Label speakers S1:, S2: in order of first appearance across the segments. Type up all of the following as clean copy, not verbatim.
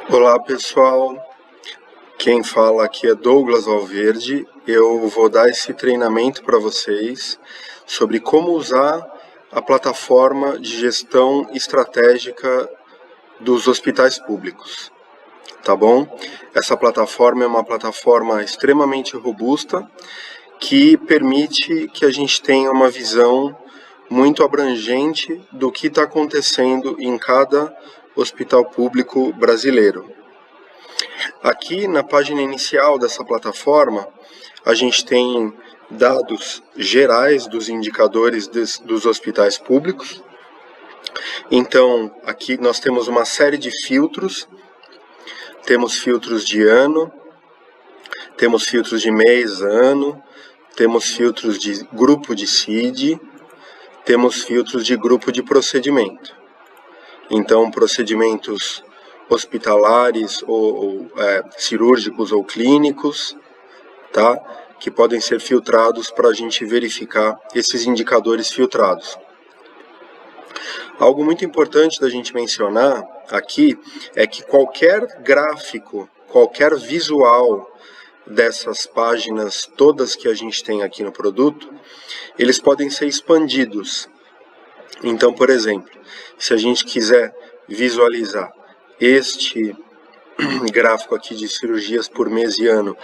S1: Olá pessoal, quem fala aqui é Douglas Valverde. Eu vou dar esse treinamento para vocês sobre como usar a plataforma de gestão estratégica dos hospitais públicos, tá bom? Essa plataforma é uma plataforma extremamente robusta que permite que a gente tenha uma visão muito abrangente do que está acontecendo em cada hospital público brasileiro. Aqui na página inicial dessa plataforma, a gente tem dados gerais dos indicadores dos hospitais públicos. Então, aqui nós temos uma série de filtros. Temos filtros de ano, temos filtros de mês, ano, temos filtros de grupo de CID, temos filtros de grupo de procedimento. Então, procedimentos hospitalares ou cirúrgicos ou clínicos, tá? Que podem ser filtrados para a gente verificar esses indicadores filtrados. Algo muito importante da gente mencionar aqui é que qualquer gráfico, qualquer visual dessas páginas todas que a gente tem aqui no produto, eles podem ser expandidos. Então, por exemplo, se a gente quiser visualizar este gráfico aqui de cirurgias por mês e ano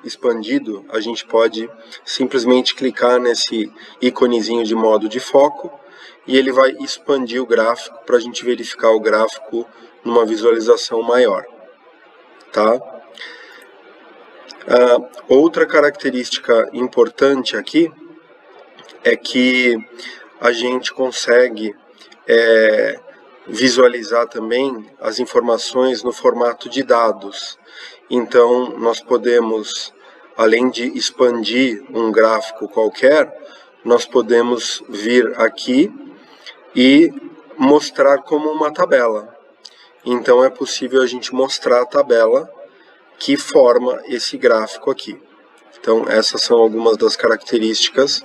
S1: expandido, a gente pode simplesmente clicar nesse íconezinho de modo de foco e ele vai expandir o gráfico para a gente verificar o gráfico numa visualização maior, tá? Outra característica importante aqui é que a gente consegue visualizar também as informações no formato de dados. Então, nós podemos, além de expandir um gráfico qualquer, nós podemos vir aqui e mostrar como uma tabela. Então, é possível a gente mostrar a tabela que forma esse gráfico aqui. Então, essas são algumas das características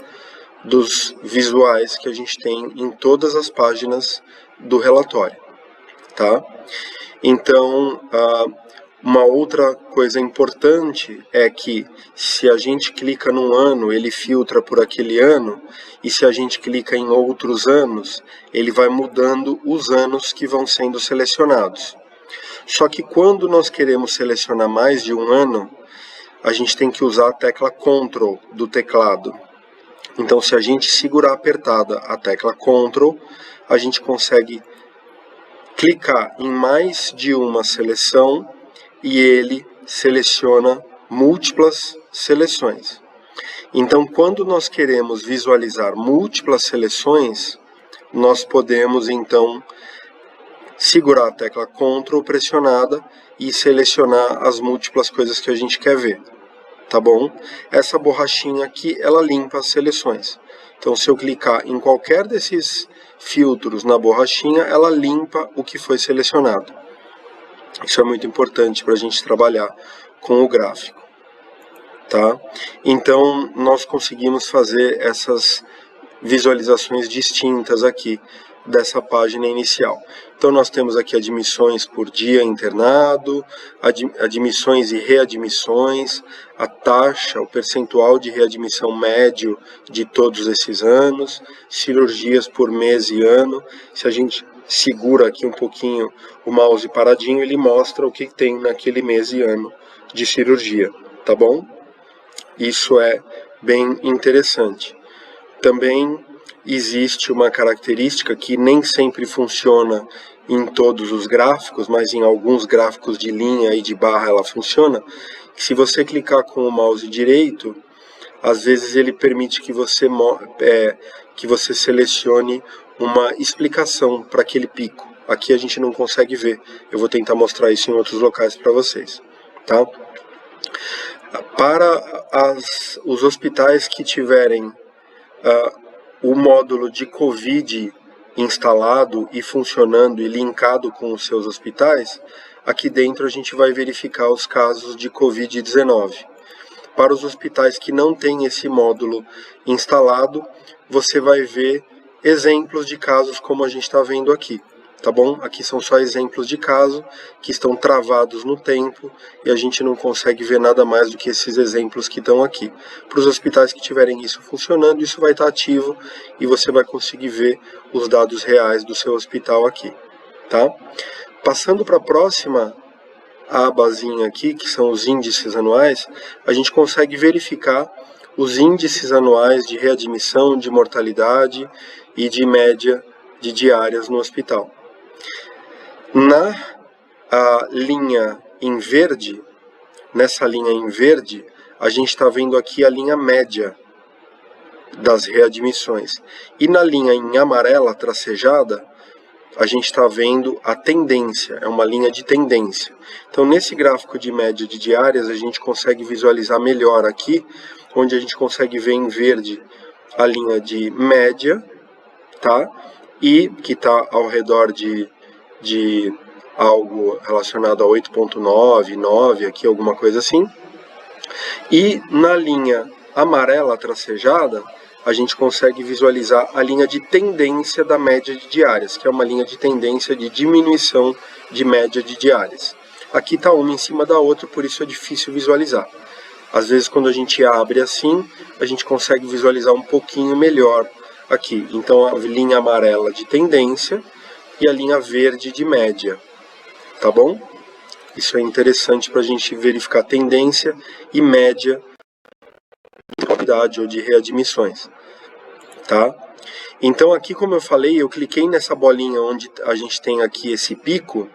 S1: dos visuais que a gente tem em todas as páginas do relatório, tá? Então, uma outra coisa importante é que se a gente clica num ano, ele filtra por aquele ano, e se a gente clica em outros anos, ele vai mudando os anos que vão sendo selecionados. Só que quando nós queremos selecionar mais de um ano, a gente tem que usar a tecla Ctrl do teclado. Então, se a gente segurar apertada a tecla Ctrl, a gente consegue clicar em mais de uma seleção e ele seleciona múltiplas seleções. Então, quando nós queremos visualizar múltiplas seleções, nós podemos, então, segurar a tecla Ctrl pressionada e selecionar as múltiplas coisas que a gente quer ver. Tá bom? Essa borrachinha aqui, ela limpa as seleções. Então, se eu clicar em qualquer desses filtros na borrachinha, ela limpa o que foi selecionado. Isso é muito importante para a gente trabalhar com o gráfico. Tá? Então, nós conseguimos fazer essas visualizações distintas aqui dessa página inicial. Então, nós temos aqui admissões por dia internado, admissões e readmissões, a taxa, o percentual de readmissão médio de todos esses anos, cirurgias por mês e ano. Se a gente segura aqui um pouquinho o mouse paradinho, ele mostra o que tem naquele mês e ano de cirurgia, tá bom? Isso é bem interessante. Também existe uma característica que nem sempre funciona em todos os gráficos, mas em alguns gráficos de linha e de barra ela funciona. Se você clicar com o mouse direito, às vezes ele permite que você selecione uma explicação para aquele pico. Aqui a gente não consegue ver. Eu vou tentar mostrar isso em outros locais para vocês, tá? Para os hospitais que tiverem o módulo de COVID instalado e funcionando e linkado com os seus hospitais, aqui dentro a gente vai verificar os casos de COVID-19. Para os hospitais que não têm esse módulo instalado, você vai ver exemplos de casos como a gente está vendo aqui. tá bom? Aqui são só exemplos de caso que estão travados no tempo e a gente não consegue ver nada mais do que esses exemplos que estão aqui. Para os hospitais que tiverem isso funcionando, isso vai estar ativo e você vai conseguir ver os dados reais do seu hospital aqui, tá? Passando para a próxima abazinha aqui, que são os índices anuais, a gente consegue verificar os índices anuais de readmissão, de mortalidade e de média de diárias no hospital. Na linha em verde, nessa linha em verde, a gente está vendo aqui a linha média das readmissões. E na linha em amarela tracejada, a gente está vendo a tendência, é uma linha de tendência. Então, nesse gráfico de média de diárias, a gente consegue visualizar melhor aqui, onde a gente consegue ver em verde a linha de média, tá? E que está ao redor de algo relacionado a 8.9, 9, aqui alguma coisa assim. E na linha amarela tracejada, a gente consegue visualizar a linha de tendência da média de diárias, que é uma linha de tendência de diminuição de média de diárias. Aqui está uma em cima da outra, por isso é difícil visualizar. Às vezes, quando a gente abre assim, a gente consegue visualizar um pouquinho melhor aqui. Então, a linha amarela de tendência e a linha verde de média, tá bom? Isso é interessante para a gente verificar tendência e média de qualidade ou de readmissões, tá? Então aqui, como eu falei, eu cliquei nessa bolinha onde a gente tem aqui esse pico,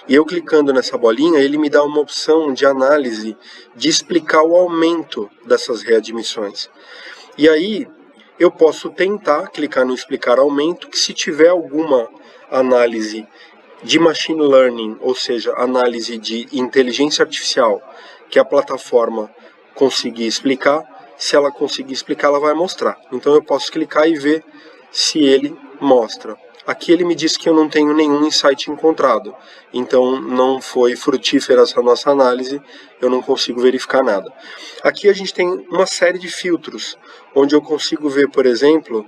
S1: e eu clicando nessa bolinha, ele me dá uma opção de análise de explicar o aumento dessas readmissões. E aí, eu posso tentar clicar no explicar aumento, que se tiver alguma análise de machine learning, ou seja, análise de inteligência artificial, que a plataforma conseguir explicar, se ela conseguir explicar, ela vai mostrar. Então eu posso clicar e ver se ele mostra. Aqui ele me diz que eu não tenho nenhum insight encontrado, então não foi frutífera essa nossa análise, eu não consigo verificar nada. Aqui a gente tem uma série de filtros, onde eu consigo ver, por exemplo,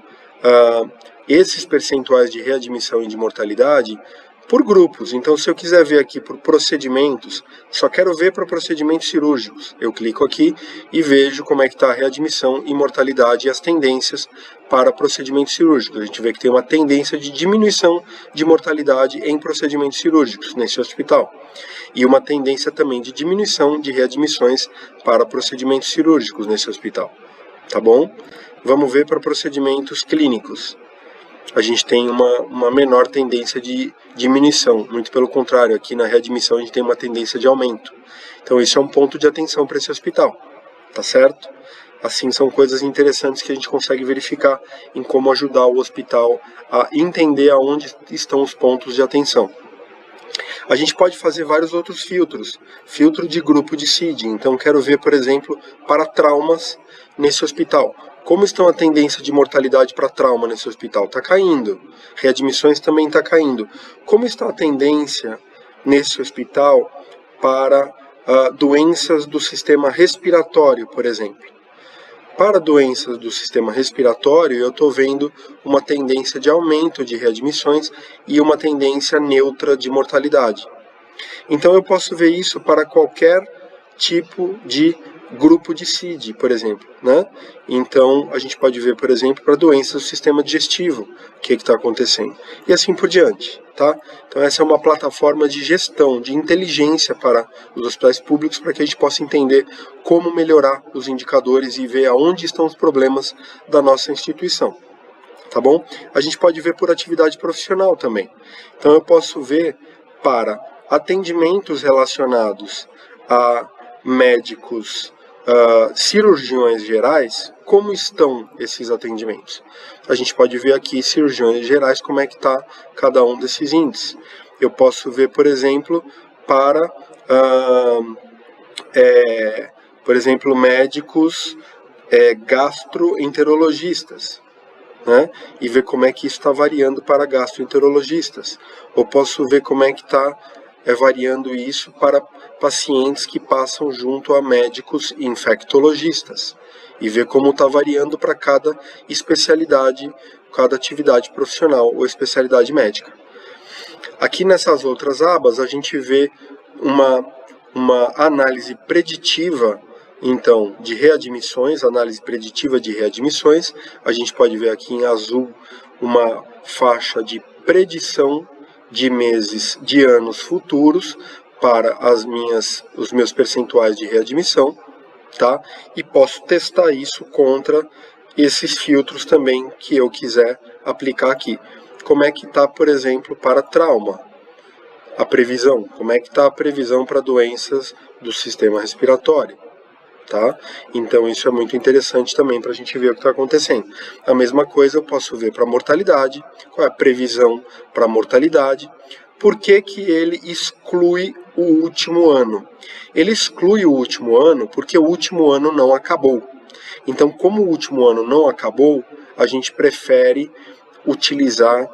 S1: esses percentuais de readmissão e de mortalidade por grupos. Então, se eu quiser ver aqui por procedimentos, só quero ver para procedimentos cirúrgicos. Eu clico aqui e vejo como é que está a readmissão e mortalidade e as tendências para procedimentos cirúrgicos. A gente vê que tem uma tendência de diminuição de mortalidade em procedimentos cirúrgicos nesse hospital. E uma tendência também de diminuição de readmissões para procedimentos cirúrgicos nesse hospital. Tá bom? Vamos ver para procedimentos clínicos. A gente tem uma menor tendência de diminuição, muito pelo contrário, aqui na readmissão a gente tem uma tendência de aumento. Então isso é um ponto de atenção para esse hospital, tá certo? Assim, são coisas interessantes que a gente consegue verificar em como ajudar o hospital a entender aonde estão os pontos de atenção. A gente pode fazer vários outros filtros, filtro de grupo de CID, então quero ver, por exemplo, para traumas nesse hospital. Como estão a tendência de mortalidade para trauma nesse hospital? Está caindo. Readmissões também está caindo. Como está a tendência nesse hospital para doenças do sistema respiratório, por exemplo? Para doenças do sistema respiratório, eu estou vendo uma tendência de aumento de readmissões e uma tendência neutra de mortalidade. Então eu posso ver isso para qualquer tipo de grupo de CID, por exemplo, né? Então a gente pode ver, por exemplo, para doenças do sistema digestivo, o que está acontecendo, e assim por diante, tá? Então essa é uma plataforma de gestão, de inteligência para os hospitais públicos, para que a gente possa entender como melhorar os indicadores e ver aonde estão os problemas da nossa instituição, tá bom? A gente pode ver por atividade profissional também. Então eu posso ver para atendimentos relacionados a médicos, cirurgiões gerais, como estão esses atendimentos. A gente pode ver aqui, cirurgiões gerais, como é que está cada um desses índices. Eu posso ver, por exemplo, para, por exemplo, médicos gastroenterologistas, né? E ver como é que isso está variando para gastroenterologistas. Ou posso ver como é que está variando isso para pacientes que passam junto a médicos infectologistas e ver como está variando para cada especialidade, cada atividade profissional ou especialidade médica. Aqui nessas outras abas a gente vê uma análise preditiva, então, de readmissões, análise preditiva de readmissões. A gente pode ver aqui em azul uma faixa de predição de meses, de anos futuros para os meus percentuais de readmissão, tá? E posso testar isso contra esses filtros também que eu quiser aplicar aqui. Como é que está, por exemplo, para trauma? A previsão. Como é que está a previsão para doenças do sistema respiratório? Tá? Então isso é muito interessante também para a gente ver o que está acontecendo. A mesma coisa eu posso ver para mortalidade. Qual é a previsão para mortalidade? Por que que ele exclui o último ano? Ele exclui o último ano porque o último ano não acabou. Então, como o último ano não acabou, a gente prefere utilizar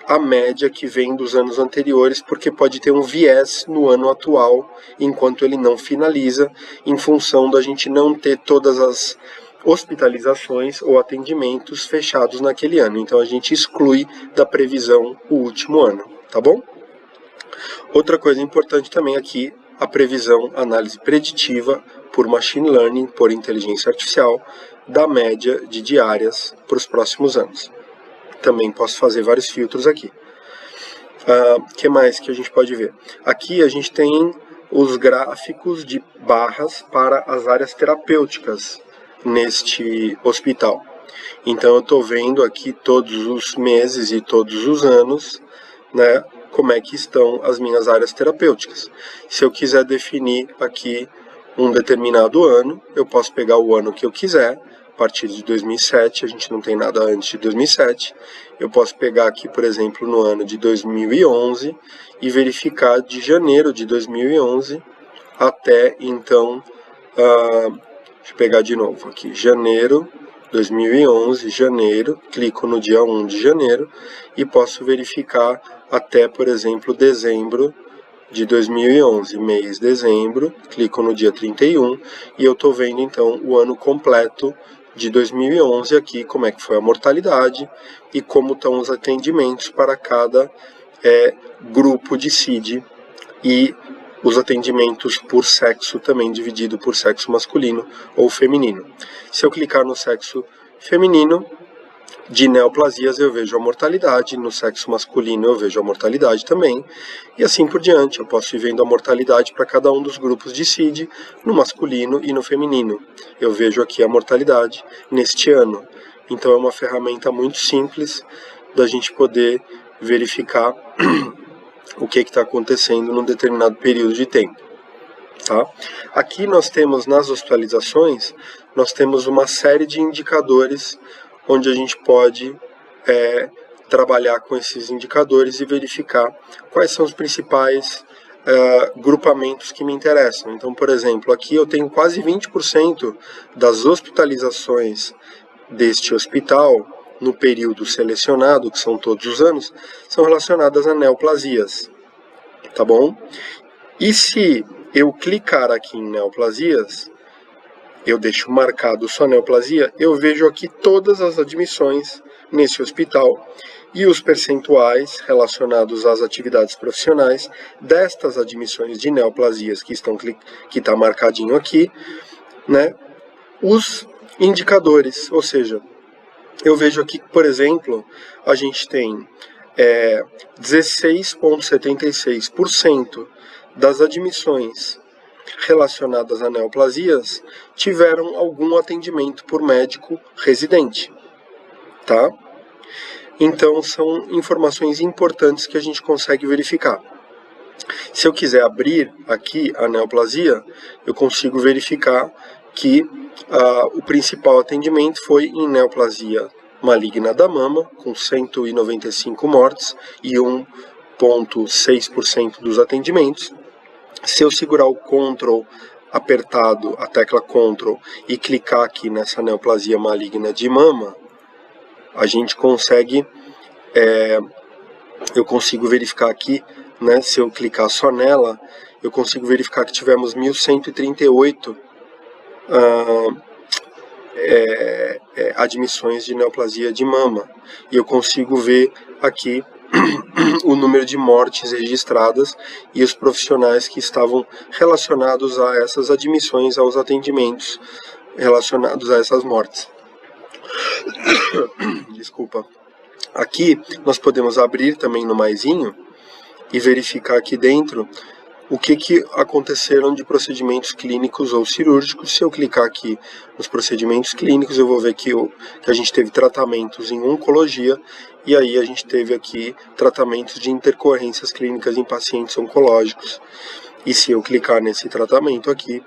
S1: a média que vem dos anos anteriores, porque pode ter um viés no ano atual, enquanto ele não finaliza, em função da gente não ter todas as hospitalizações ou atendimentos fechados naquele ano. Então a gente exclui da previsão o último ano, tá bom? Outra coisa importante também aqui, a previsão, análise preditiva por machine learning, por inteligência artificial, da média de diárias para os próximos anos. Também posso fazer vários filtros aqui. Que mais que a gente pode ver? Aqui a gente tem os gráficos de barras para as áreas terapêuticas neste hospital. Então eu estou vendo aqui todos os meses e todos os anos, né, como é que estão as minhas áreas terapêuticas. Se eu quiser definir aqui um determinado ano, eu posso pegar o ano que eu quiser. A partir de 2007, a gente não tem nada antes de 2007. Eu posso pegar aqui, por exemplo, no ano de 2011 e verificar de janeiro de 2011 até, então, deixa eu pegar de novo aqui, janeiro 2011, janeiro, clico no dia 1 de janeiro e posso verificar até, por exemplo, dezembro de 2011, mês dezembro, clico no dia 31 e eu estou vendo, então, o ano completo de 2011 aqui, como é que foi a mortalidade e como estão os atendimentos para cada grupo de CID e os atendimentos por sexo também dividido por sexo masculino ou feminino. Se eu clicar no sexo feminino, de neoplasias eu vejo a mortalidade, no sexo masculino eu vejo a mortalidade também, e assim por diante. Eu posso ir vendo a mortalidade para cada um dos grupos de CID, no masculino e no feminino. Eu vejo aqui a mortalidade neste ano. Então é uma ferramenta muito simples da gente poder verificar o que está acontecendo num determinado período de tempo. Tá? Aqui nós temos, nas hospitalizações, nós temos uma série de indicadores onde a gente pode trabalhar com esses indicadores e verificar quais são os principais grupamentos que me interessam. Então, por exemplo, aqui eu tenho quase 20% das hospitalizações deste hospital no período selecionado, que são todos os anos, são relacionadas a neoplasias, tá bom? E se eu clicar aqui em neoplasias, eu deixo marcado só neoplasia, eu vejo aqui todas as admissões nesse hospital e os percentuais relacionados às atividades profissionais destas admissões de neoplasias que está marcadinho aqui, né? Os indicadores, ou seja, eu vejo aqui que, por exemplo, a gente tem 16,76% das admissões relacionadas a neoplasias tiveram algum atendimento por médico residente, tá? Então são informações importantes que a gente consegue verificar. Se eu quiser abrir aqui a neoplasia, eu consigo verificar que o principal atendimento foi em neoplasia maligna da mama, com 195 mortes e 1,6% dos atendimentos. Se eu segurar o Ctrl apertado, a tecla Ctrl, e clicar aqui nessa neoplasia maligna de mama, a gente consegue, eu consigo verificar aqui, né, se eu clicar só nela, eu consigo verificar que tivemos 1.138 admissões de neoplasia de mama. E eu consigo ver aqui o número de mortes registradas e os profissionais que estavam relacionados a essas admissões, aos atendimentos relacionados a essas mortes. Desculpa. Aqui nós podemos abrir também no maisinho e verificar aqui dentro o que aconteceram de procedimentos clínicos ou cirúrgicos. Se eu clicar aqui nos procedimentos clínicos, eu vou ver que a gente teve tratamentos em oncologia, e aí a gente teve aqui tratamentos de intercorrências clínicas em pacientes oncológicos. E se eu clicar nesse tratamento aqui,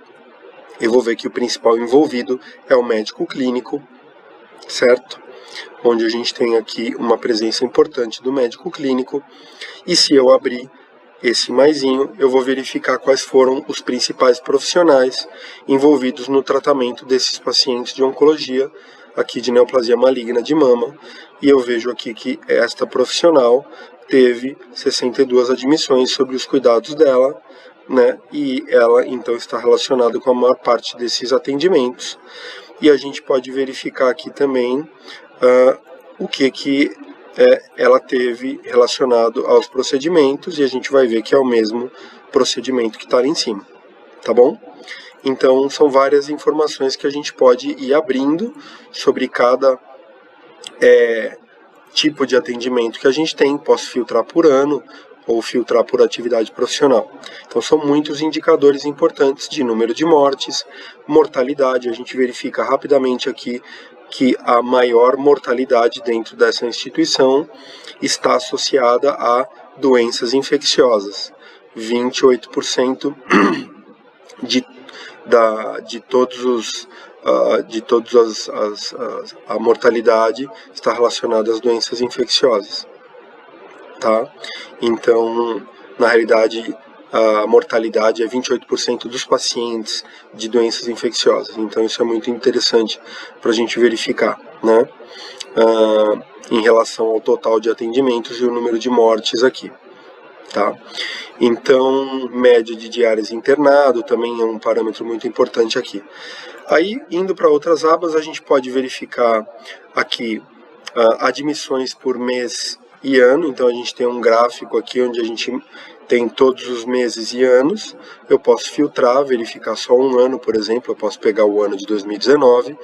S1: eu vou ver que o principal envolvido é o médico clínico, certo? Onde a gente tem aqui uma presença importante do médico clínico. E se eu abrir esse maisinho, eu vou verificar quais foram os principais profissionais envolvidos no tratamento desses pacientes de oncologia, aqui de neoplasia maligna de mama, e eu vejo aqui que esta profissional teve 62 admissões sobre os cuidados dela, né, e ela então está relacionada com a maior parte desses atendimentos. E a gente pode verificar aqui também o que ela teve relacionado aos procedimentos, e a gente vai ver que é o mesmo procedimento que está ali em cima, tá bom? Então são várias informações que a gente pode ir abrindo sobre cada tipo de atendimento que a gente tem. Posso filtrar por ano ou filtrar por atividade profissional. Então são muitos indicadores importantes de número de mortes, mortalidade. A gente verifica rapidamente aqui que a maior mortalidade dentro dessa instituição está associada a doenças infecciosas. 28% a mortalidade está relacionada às doenças infecciosas, tá? Então, na realidade, a mortalidade é 28% dos pacientes de doenças infecciosas. Então isso é muito interessante para a gente verificar, né? Em relação ao total de atendimentos e o número de mortes aqui, tá? Então, média de diárias internado também é um parâmetro muito importante aqui. Aí, indo para outras abas, a gente pode verificar aqui admissões por mês e ano. Então a gente tem um gráfico aqui onde a gente tem todos os meses e anos. Eu posso filtrar, verificar só um ano, por exemplo. Eu posso pegar o ano de 2019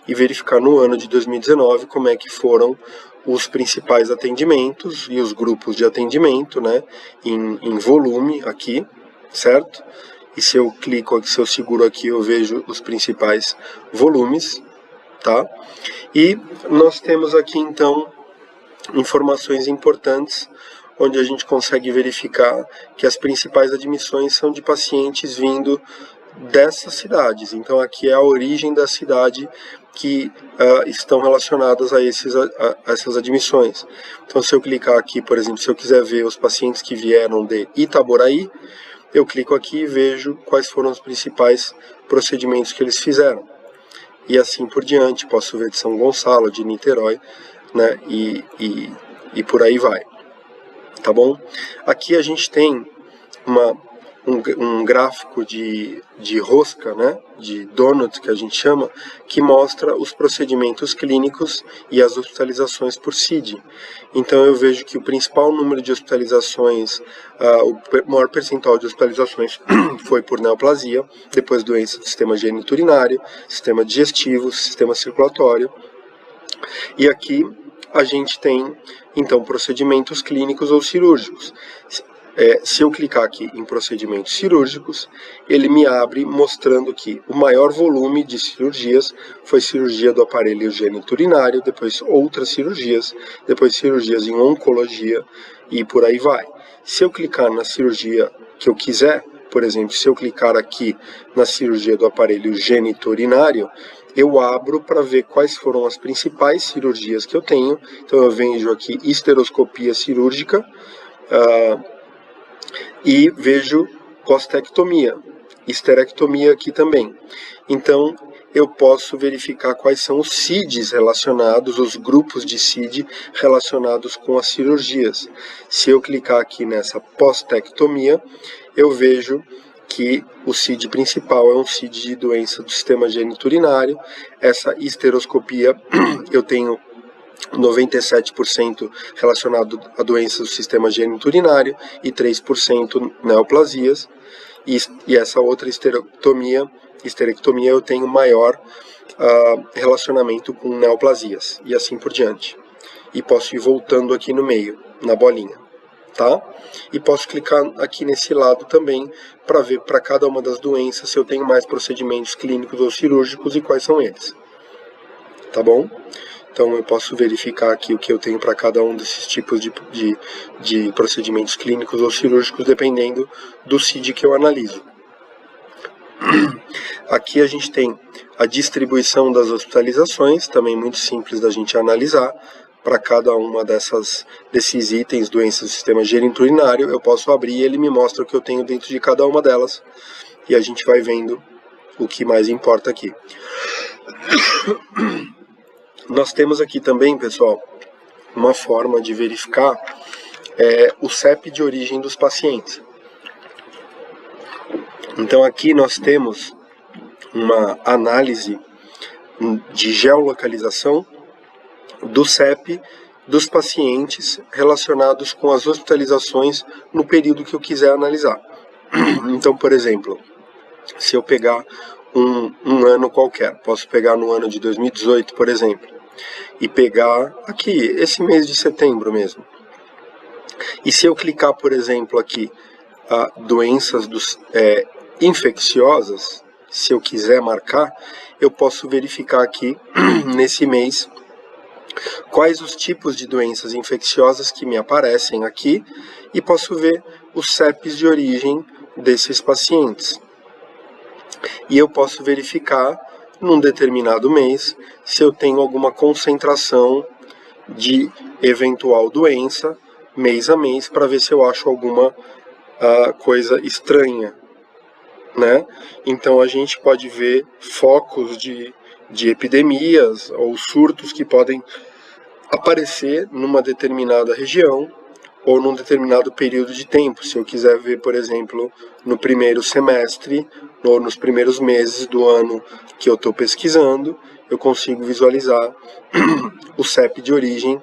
S1: e verificar no ano de 2019 como é que foram os principais atendimentos e os grupos de atendimento, né, em volume aqui, certo? E se eu clico aqui, se eu seguro aqui, eu vejo os principais volumes, tá? E nós temos aqui então informações importantes, onde a gente consegue verificar que as principais admissões são de pacientes vindo dessas cidades. Então aqui é a origem da cidade que estão relacionadas a essas admissões. Então se eu clicar aqui, por exemplo, se eu quiser ver os pacientes que vieram de Itaboraí, eu clico aqui e vejo quais foram os principais procedimentos que eles fizeram. E assim por diante, posso ver de São Gonçalo, de Niterói, né, e por aí vai, tá bom? Aqui a gente tem um gráfico de rosca, né, de donut, que a gente chama, que mostra os procedimentos clínicos e as hospitalizações por CID. Então eu vejo que o principal número de hospitalizações, o maior percentual de hospitalizações foi por neoplasia, depois doença do sistema geniturinário, sistema digestivo, sistema circulatório. E aqui a gente tem, então, procedimentos clínicos ou cirúrgicos. Se eu clicar aqui em procedimentos cirúrgicos, ele me abre mostrando que o maior volume de cirurgias foi cirurgia do aparelho geniturinário, depois outras cirurgias, depois cirurgias em oncologia e por aí vai. Se eu clicar na cirurgia que eu quiser, por exemplo, se eu clicar aqui na cirurgia do aparelho geniturinário, eu abro para ver quais foram as principais cirurgias que eu tenho. Então eu vejo aqui histeroscopia cirúrgica, e vejo postectomia, histerectomia aqui também. Então eu posso verificar quais são os CIDs relacionados, os grupos de CID relacionados com as cirurgias. Se eu clicar aqui nessa postectomia, eu vejo que o CID principal é um CID de doença do sistema geniturinário. Essa histeroscopia eu tenho 97% relacionado a doenças do sistema geniturinário e 3% neoplasias. E essa outra histerectomia eu tenho maior relacionamento com neoplasias e assim por diante. E posso ir voltando aqui no meio, na bolinha, tá? E posso clicar aqui nesse lado também para ver para cada uma das doenças se eu tenho mais procedimentos clínicos ou cirúrgicos e quais são eles, tá bom? Então eu posso verificar aqui o que eu tenho para cada um desses tipos de procedimentos clínicos ou cirúrgicos, dependendo do CID que eu analiso. Aqui a gente tem a distribuição das hospitalizações, também muito simples da gente analisar. Para cada uma desses itens, doenças do sistema geniturinário, eu posso abrir e ele me mostra o que eu tenho dentro de cada uma delas. E a gente vai vendo o que mais importa aqui. Nós temos aqui também, pessoal, uma forma de verificar o CEP de origem dos pacientes. Então aqui nós temos uma análise de geolocalização do CEP dos pacientes relacionados com as hospitalizações no período que eu quiser analisar. Então, por exemplo, se eu pegar um ano qualquer, posso pegar no ano de 2018, por exemplo, e pegar aqui, esse mês de setembro mesmo. E se eu clicar, por exemplo, aqui, doenças infecciosas, se eu quiser marcar, eu posso verificar aqui, nesse mês, quais os tipos de doenças infecciosas que me aparecem aqui, e posso ver os CEPs de origem desses pacientes. E eu posso verificar, num determinado mês, se eu tenho alguma concentração de eventual doença, mês a mês, para ver se eu acho alguma coisa estranha, né? Então a gente pode ver focos de epidemias ou surtos que podem aparecer numa determinada região ou num determinado período de tempo. Se eu quiser ver, por exemplo, no primeiro semestre ou nos primeiros meses do ano que eu estou pesquisando, eu consigo visualizar o CEP de origem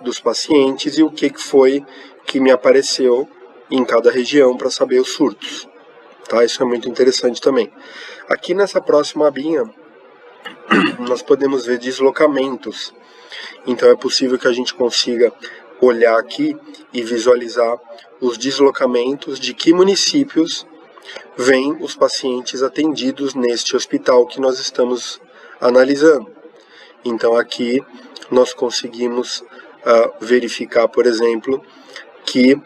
S1: dos pacientes e o que foi que me apareceu em cada região para saber os surtos. Tá? Isso é muito interessante também. Aqui nessa próxima abinha, nós podemos ver deslocamentos. Então é possível que a gente consiga olhar aqui e visualizar os deslocamentos de que municípios vêm os pacientes atendidos neste hospital que nós estamos analisando. Então aqui nós conseguimos verificar, por exemplo, que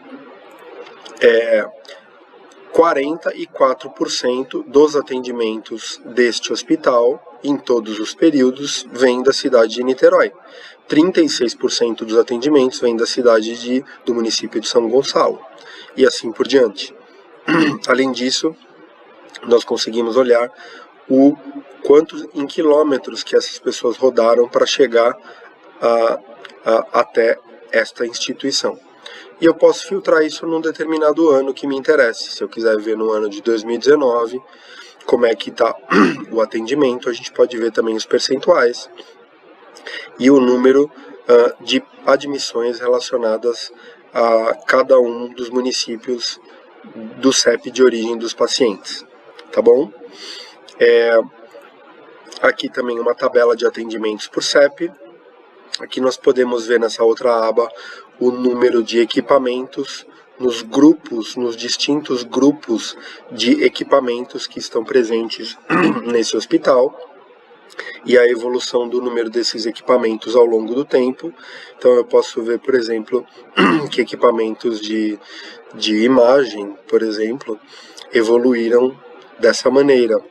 S1: 44% dos atendimentos deste hospital, em todos os períodos, vem da cidade de Niterói. 36% dos atendimentos vêm da cidade do município de São Gonçalo. E assim por diante. Além disso, nós conseguimos olhar em quilômetros que essas pessoas rodaram para chegar até esta instituição. E eu posso filtrar isso num determinado ano que me interesse. Se eu quiser ver no ano de 2019, como é que está o atendimento, a gente pode ver também os percentuais e o número de admissões relacionadas a cada um dos municípios do CEP de origem dos pacientes. Tá bom? Aqui também uma tabela de atendimentos por CEP. Aqui nós podemos ver nessa outra aba o número de equipamentos nos distintos grupos de equipamentos que estão presentes nesse hospital e a evolução do número desses equipamentos ao longo do tempo. Então eu posso ver, por exemplo, que equipamentos de imagem, por exemplo, evoluíram dessa maneira.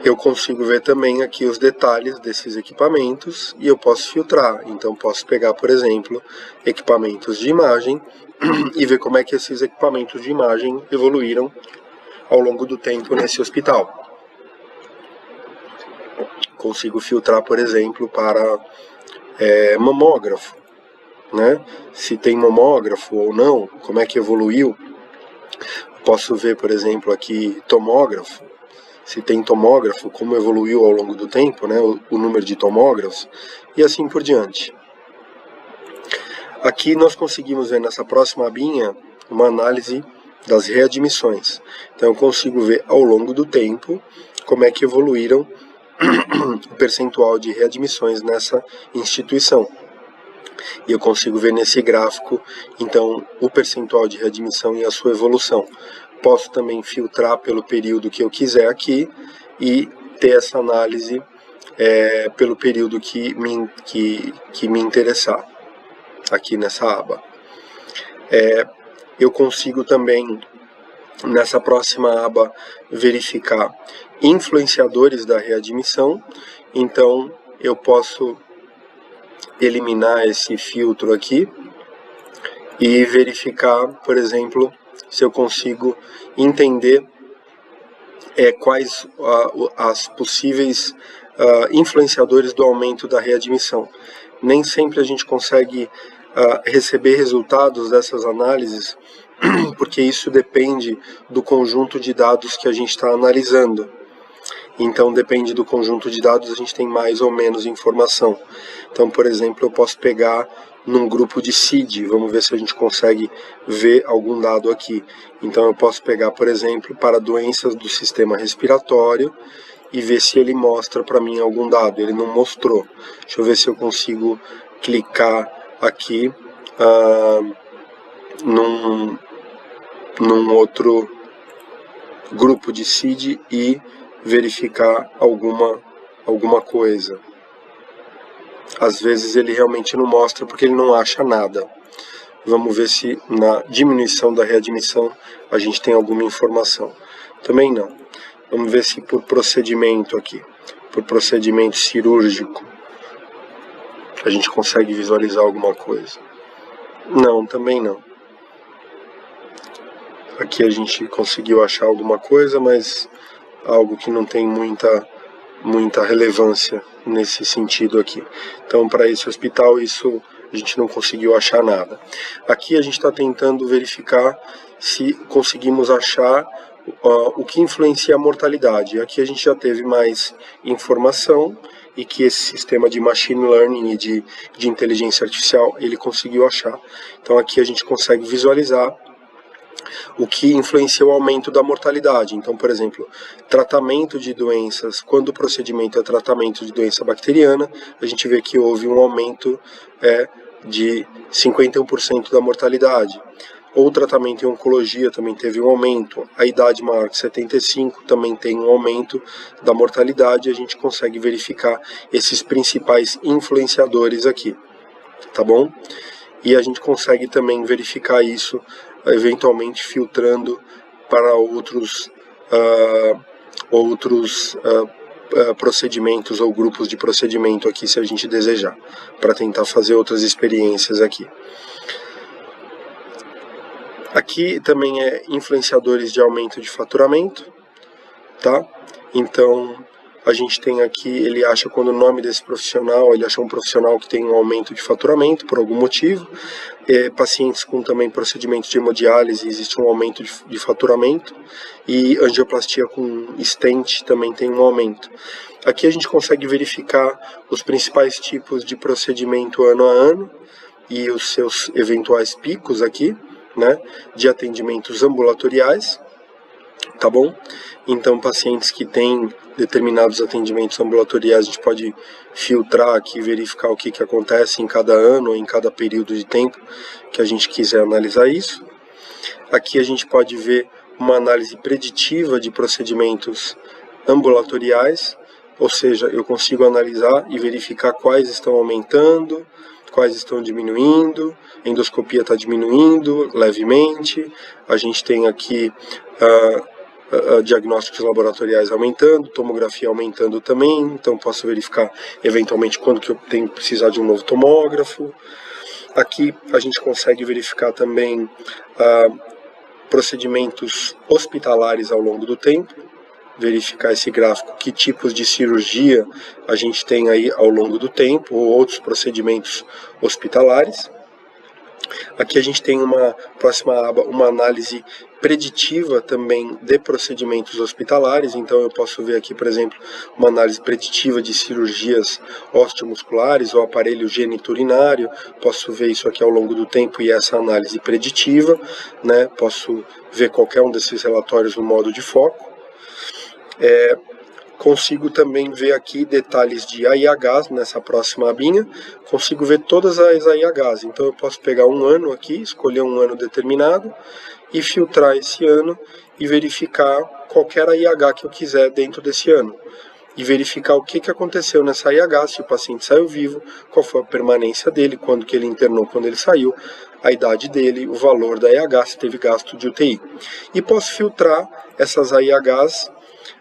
S1: Eu consigo ver também aqui os detalhes desses equipamentos e eu posso filtrar. Então posso pegar, por exemplo, equipamentos de imagem e ver como é que esses equipamentos de imagem evoluíram ao longo do tempo nesse hospital. Consigo filtrar, por exemplo, para mamógrafo, né? Se tem mamógrafo ou não, como é que evoluiu. Posso ver, por exemplo, aqui tomógrafo. se tem tomógrafo, como evoluiu ao longo do tempo, né, o número de tomógrafos, e assim por diante. Aqui nós conseguimos ver nessa próxima abinha uma análise das readmissões. Então eu consigo ver ao longo do tempo como é que evoluíram o percentual de readmissões nessa instituição. E eu consigo ver nesse gráfico, então, o percentual de readmissão e a sua evolução. Posso também filtrar pelo período que eu quiser aqui e ter essa análise pelo período que me interessar, aqui nessa aba. Eu consigo também, nessa próxima aba, verificar influenciadores da readmissão. Então, eu posso eliminar esse filtro aqui e verificar, por exemplo, se eu consigo entender quais as possíveis influenciadores do aumento da readmissão. Nem sempre a gente consegue receber resultados dessas análises, porque isso depende do conjunto de dados que a gente está analisando. Então, depende do conjunto de dados, a gente tem mais ou menos informação. Então, por exemplo, eu posso pegar num grupo de CID, vamos ver se a gente consegue ver algum dado aqui. Então, eu posso pegar, por exemplo, para doenças do sistema respiratório e ver se ele mostra para mim algum dado. Ele não mostrou. Deixa eu ver se eu consigo clicar aqui num outro grupo de CID e verificar alguma coisa. Às vezes ele realmente não mostra porque ele não acha nada. Vamos ver se na diminuição da readmissão a gente tem alguma informação. Também não. Vamos ver se por procedimento aqui, por procedimento cirúrgico, a gente consegue visualizar alguma coisa. Não, também não. Aqui a gente conseguiu achar alguma coisa, mas algo que não tem muita relevância nesse sentido aqui. Então, para esse hospital, isso a gente não conseguiu achar nada. Aqui a gente está tentando verificar se conseguimos achar o que influencia a mortalidade. Aqui a gente já teve mais informação e que esse sistema de machine learning e de inteligência artificial, ele conseguiu achar. Então aqui a gente consegue visualizar o que influencia o aumento da mortalidade. Então, por exemplo, tratamento de doenças, quando o procedimento é tratamento de doença bacteriana, a gente vê que houve um aumento de 51% da mortalidade. Ou tratamento em oncologia também teve um aumento. A idade maior que 75 também tem um aumento da mortalidade. A gente consegue verificar esses principais influenciadores aqui, tá bom? E a gente consegue também verificar isso eventualmente filtrando para outros procedimentos ou grupos de procedimento aqui, se a gente desejar, para tentar fazer outras experiências aqui. Aqui também influenciadores de aumento de faturamento, tá? Então a gente tem aqui, ele acha quando o nome desse profissional, ele acha um profissional que tem um aumento de faturamento por algum motivo. Pacientes com também procedimentos de hemodiálise, existe um aumento de faturamento. E angioplastia com stent também tem um aumento. Aqui a gente consegue verificar os principais tipos de procedimento ano a ano e os seus eventuais picos aqui, né, de atendimentos ambulatoriais. Tá bom? Então, pacientes que têm determinados atendimentos ambulatoriais, a gente pode filtrar aqui, verificar o que acontece em cada ano ou em cada período de tempo que a gente quiser analisar isso. Aqui a gente pode ver uma análise preditiva de procedimentos ambulatoriais, ou seja, eu consigo analisar e verificar quais estão aumentando, quais estão diminuindo. A endoscopia está diminuindo levemente. A gente tem aqui diagnósticos laboratoriais aumentando, tomografia aumentando também, então posso verificar eventualmente quando que eu tenho que precisar de um novo tomógrafo. Aqui a gente consegue verificar também procedimentos hospitalares ao longo do tempo, verificar esse gráfico, que tipos de cirurgia a gente tem aí ao longo do tempo, ou outros procedimentos hospitalares. Aqui a gente tem uma próxima aba, uma análise preditiva também de procedimentos hospitalares. Então eu posso ver aqui, por exemplo, uma análise preditiva de cirurgias osteomusculares ou aparelho geniturinário. Posso ver isso aqui ao longo do tempo e essa análise preditiva, né? Posso ver qualquer um desses relatórios no modo de foco. Consigo também ver aqui detalhes de AIHs nessa próxima abinha. Consigo ver todas as AIHs. Então eu posso pegar um ano aqui, escolher um ano determinado e filtrar esse ano e verificar qualquer AIH que eu quiser dentro desse ano. E verificar o que aconteceu nessa AIH, se o paciente saiu vivo, qual foi a permanência dele, quando que ele internou, quando ele saiu, a idade dele, o valor da AIH, se teve gasto de UTI. E posso filtrar essas AIHs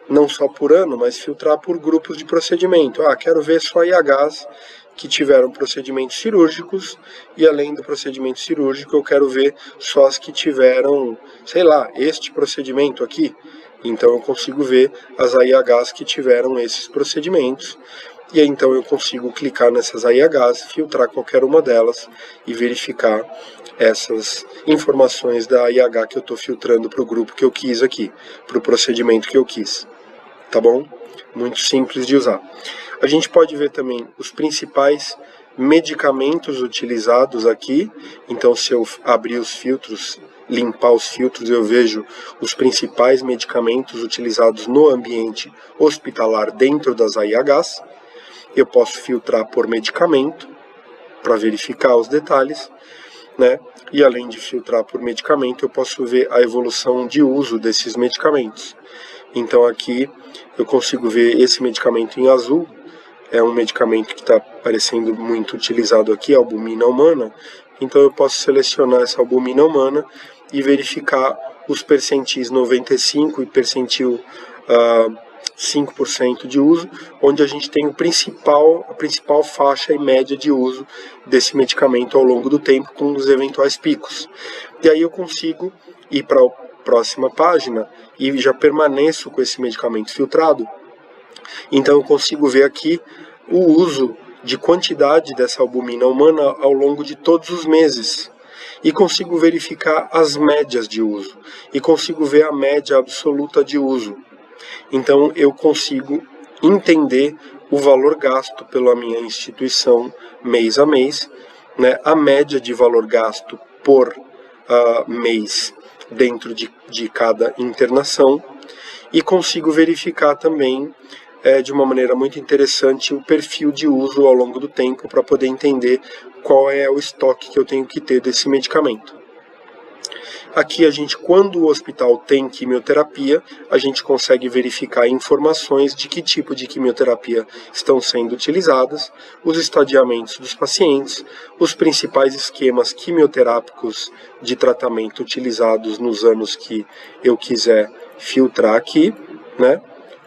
S1: não só por ano, mas filtrar por grupos de procedimento. Quero ver só IHs que tiveram procedimentos cirúrgicos e além do procedimento cirúrgico eu quero ver só as que tiveram, sei lá, este procedimento aqui. Então eu consigo ver as AIHs que tiveram esses procedimentos e aí então eu consigo clicar nessas AIHs, filtrar qualquer uma delas e verificar essas informações da AIH que eu estou filtrando para o grupo que eu quis aqui, para o procedimento que eu quis. Tá bom? Muito simples de usar. A gente pode ver também os principais medicamentos utilizados aqui. Então, se eu abrir os filtros, limpar os filtros, eu vejo os principais medicamentos utilizados no ambiente hospitalar dentro das AIHs. Eu posso filtrar por medicamento para verificar os detalhes, né? E além de filtrar por medicamento, eu posso ver a evolução de uso desses medicamentos. Então aqui eu consigo ver esse medicamento em azul, é um medicamento que está aparecendo muito utilizado aqui, a albumina humana. Então eu posso selecionar essa albumina humana e verificar os percentis 95 e percentil 5% de uso, onde a gente tem a principal faixa e média de uso desse medicamento ao longo do tempo, com os eventuais picos. E aí eu consigo ir para a próxima página e já permaneço com esse medicamento filtrado. Então eu consigo ver aqui o uso de quantidade dessa albumina humana ao longo de todos os meses. E consigo verificar as médias de uso. E consigo ver a média absoluta de uso. Então eu consigo entender o valor gasto pela minha instituição mês a mês, né, a média de valor gasto por mês dentro de cada internação, e consigo verificar também de uma maneira muito interessante o perfil de uso ao longo do tempo para poder entender qual é o estoque que eu tenho que ter desse medicamento. Aqui a gente, quando o hospital tem quimioterapia, a gente consegue verificar informações de que tipo de quimioterapia estão sendo utilizadas, os estadiamentos dos pacientes, os principais esquemas quimioterápicos de tratamento utilizados nos anos que eu quiser filtrar aqui, né?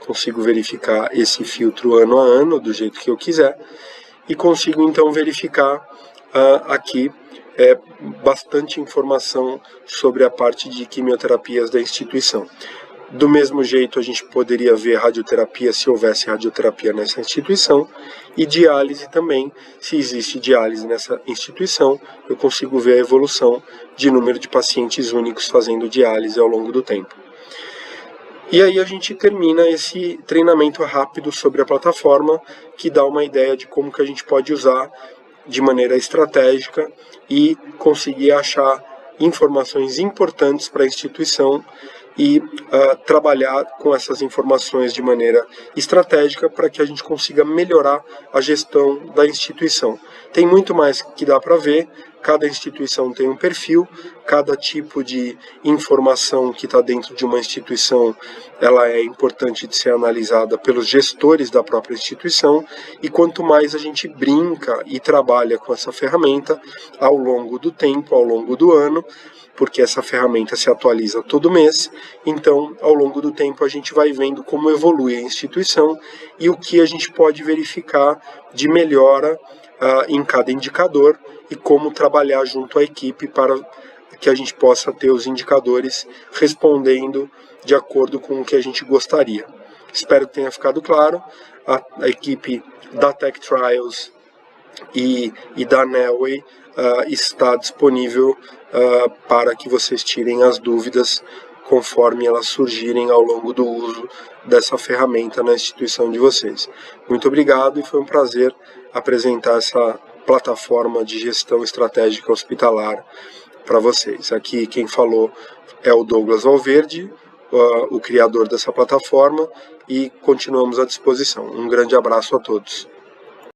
S1: Consigo verificar esse filtro ano a ano, do jeito que eu quiser, e consigo então verificar aqui bastante informação sobre a parte de quimioterapias da instituição. Do mesmo jeito, a gente poderia ver radioterapia se houvesse radioterapia nessa instituição, e diálise também, se existe diálise nessa instituição, eu consigo ver a evolução de número de pacientes únicos fazendo diálise ao longo do tempo. E aí a gente termina esse treinamento rápido sobre a plataforma, que dá uma ideia de como que a gente pode usar de maneira estratégica e conseguir achar informações importantes para a instituição e trabalhar com essas informações de maneira estratégica para que a gente consiga melhorar a gestão da instituição. Tem muito mais que dá para ver, cada instituição tem um perfil, cada tipo de informação que está dentro de uma instituição, ela é importante de ser analisada pelos gestores da própria instituição, e quanto mais a gente brinca e trabalha com essa ferramenta ao longo do tempo, ao longo do ano, porque essa ferramenta se atualiza todo mês, então ao longo do tempo a gente vai vendo como evolui a instituição e o que a gente pode verificar de melhora em cada indicador e como trabalhar junto à equipe para que a gente possa ter os indicadores respondendo de acordo com o que a gente gostaria. Espero que tenha ficado claro. A equipe da Tech Trials e da Nelway está disponível para que vocês tirem as dúvidas conforme elas surgirem ao longo do uso dessa ferramenta na instituição de vocês. Muito obrigado e foi um prazer apresentar essa plataforma de gestão estratégica hospitalar para vocês. Aqui quem falou é o Douglas Valverde, o criador dessa plataforma, e continuamos à disposição. Um grande abraço a todos.